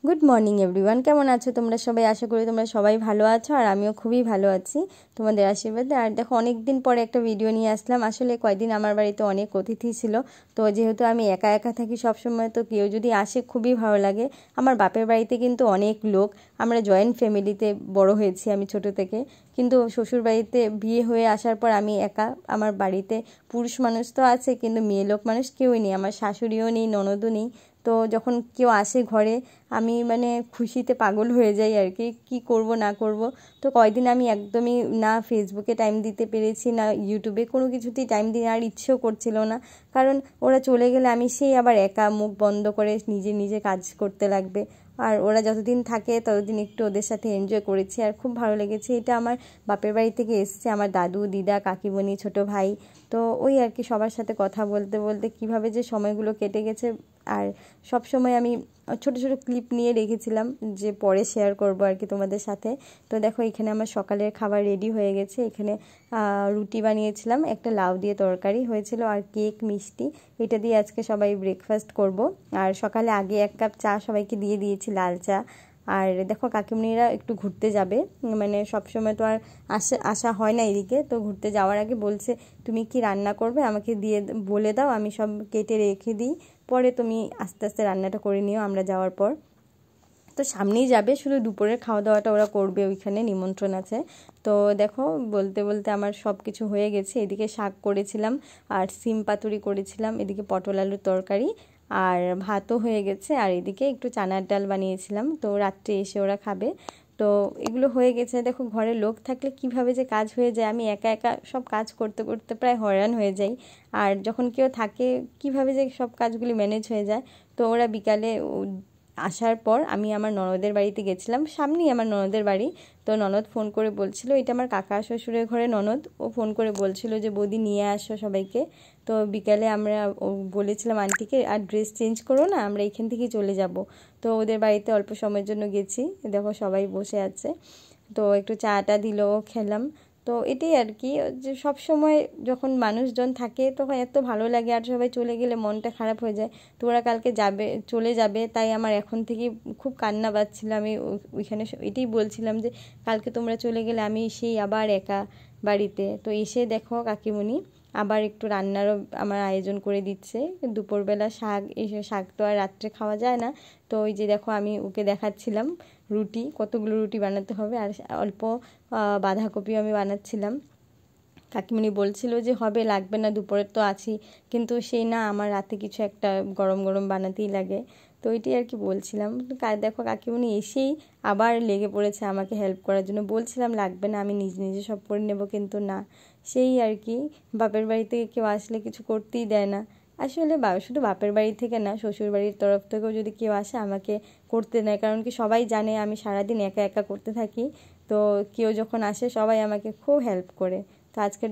Good morning everyone, কেমন আছো তোমরা সবাই? আশা করি তোমরা সবাই ভালো আছো আর আমিও খুবই ভালো আছি তোমাদের আশীর্বাদে। আর দেখো, অনেক দিন পরে একটা ভিডিও নিয়ে আসলাম। আসলে কয়েকদিন আমার বাড়িতে অনেক অতিথি ছিল, তো যেহেতু আমি একা একা থাকি সবসময়, তো কেউ যদি আসে খুবই ভালো লাগে। আমার বাপের বাড়িতে কিন্তু অনেক লোক, আমরা জয়েন্ট ফ্যামিলিতে বড় হয়েছি আমি ছোট থেকে, কিন্তু শ্বশুর বাড়িতে বিয়ে হয়ে আসার পর আমি একা। আমার বাড়িতে পুরুষ মানুষ তো আছে কিন্তু মেয়ে লোক মানুষ কেউই নেই, আমার শাশুড়িও নেই, ননদও নেই। তো যখন কেউ আসে ঘরে আমি খুশিতে পাগল হয়ে যাই আর কি করব না করব। তো কয়দিন আমি একদমই না ফেসবুকে টাইম দিতে পেরেছি, না ইউটিউবে, কোনো কিছুতেই টাইম দিয়ে আর ইচ্ছেও করছিল না। কারণ ওরা চলে গেলে আমি সেই আবার একা মুখ বন্ধ করে নিজে নিজে কাজ করতে লাগবে। আর ওরা যতদিন থাকে ততদিন একটু ওদের সাথে এনজয় করেছি আর খুব ভালো লেগেছে। এটা আমার বাপের বাড়ি থেকে এসছে, আমার দাদু, দিদা, কাকিমণি, ছোট ভাই। তো ওই আর কি সবার সাথে কথা বলতে বলতে কিভাবে যে সময়গুলো কেটে গেছে। আর সব সময় আমি ছোট ছোট ক্লিপ নিয়ে রেখেছিলাম যে পরে শেয়ার করব আর কি তোমাদের সাথে। তো দেখো, এখানে আমার সকালের খাবার রেডি হয়ে গেছে। এখানে রুটি বানিয়েছিলাম, একটা লাউ দিয়ে তরকারি হয়েছিল, আর কেক, মিষ্টি, এটা দিয়ে আজকে সবাই ব্রেকফাস্ট করব। আর সকালে আগে 1 কাপ চা সবাইকে দিয়ে দিয়েছি, লাল চা। আর দেখো, কাকিমণিরা একটু ঘুরতে যাবে, সবসময় তো আর আসা হয় না এদিকে। তো ঘুরতে যাওয়ার আগে বলছে, তুমি কি রান্না করবে আমাকে দিয়ে বলে দাও, আমি সব কেটে রেখে দিই, পরে তুমি আস্তে আস্তে রান্নাটা করে নিও আমরা যাওয়ার পর। তো সামনেই যাবে, শুধু দুপুরের খাওয়া দাওয়াটা ওরা করবে, ওইখানে নিমন্ত্রণ আছে। তো দেখো, বলতে বলতে আমার সব কিছু হয়ে গেছে। এদিকে শাক করেছিলাম আর সিম পাতুরি করেছিলাম, এদিকে পটল আলুর তরকারি আর ভাতও হয়ে গেছে, আর এদিকে একটু চানার ডাল বানিয়েছিলাম, তো রাত্রে এসে ওরা খাবে। তো এগুলো হয়ে গেছে। দেখো, ঘরে লোক থাকলে কিভাবে যে কাজ হয়ে যায়, আমি একা একা সব কাজ করতে করতে প্রায় হয়রান হয়ে যাই। আর যখন কেউ থাকে কিভাবে যে সব কাজগুলি ম্যানেজ হয়ে যায়। তো ওরা বিকালে আসার পর আমি আমার ননদের বাড়িতে গেছিলাম, সামনেই আমার ননদের বাড়ি। তো ননদ ফোন করে বলছিল, এটা আমার কাকা শ্বশুরের ঘরে ননদ, ও ফোন করে বলছিল যে বৌদি নিয়ে আসো সবাইকে। তো বিকালে আমরা বলেছিলাম আন্টিকে, আর ড্রেস চেঞ্জ করো না, আমরা এখান থেকেই চলে যাব। তো ওদের বাড়িতে অল্প সময়ের জন্য গেছি। দেখো, সবাই বসে আছে, তো একটু চাটা দিল, খেলাম। তো এটাই আর কি, যে সব সময় যখন মানুষজন থাকে তখন এত ভালো লাগে, আর সবাই চলে গেলে মনটা খারাপ হয়ে যায়। তো ওরা কালকে যাবে, চলে যাবে, তাই আমার এখন থেকে খুব কান্না পাচ্ছিল। আমি ওইখানে এটাই বলছিলাম যে কালকে তোমরা চলে গেলে আমি সেই আবার একা বাড়িতে। তো এসে দেখো, কাকিমণি আবার একটু রান্নারও আমার আয়োজন করে দিচ্ছে। দুপুরবেলা শাক, এই শাক তো আর রাত্রে খাওয়া যায় না। তো ওই যে দেখো, আমি ওকে দেখাচ্ছিলাম রুটি, কতগুলো রুটি বানাতে হবে, আর অল্প বাঁধাকপিও আমি বানাচ্ছিলাম। কাকিমণি বলছিল যে হবে, লাগবে না, দুপুরের তো আছি, কিন্তু সেই না, আমার রাতে কিছু একটা গরম গরম বানাতেই লাগে। তো ওইটাই আর কি বলছিলাম। দেখো, কাকিমণি এসেই আবার লেগে পড়েছে আমাকে হেল্প করার জন্য। বলছিলাম লাগবে না, আমি নিজে নিজে সব করে নেব, কিন্তু না, সেই আর কি, বাপের বাড়ি থেকে কেউ আসলে কিছু করতেই দেয় না। আসলে শুধু বাপের বাড়ি থেকে না, শ্বশুর বাড়ির তরফ থেকেও যদি কেউ আসে আমাকে করতে নেয়, কারণ কি সবাই জানে আমি সারাদিন একা একা করতে থাকি। তো কেউ যখন আসে সবাই আমাকে খুব হেল্প করে। তো আজকের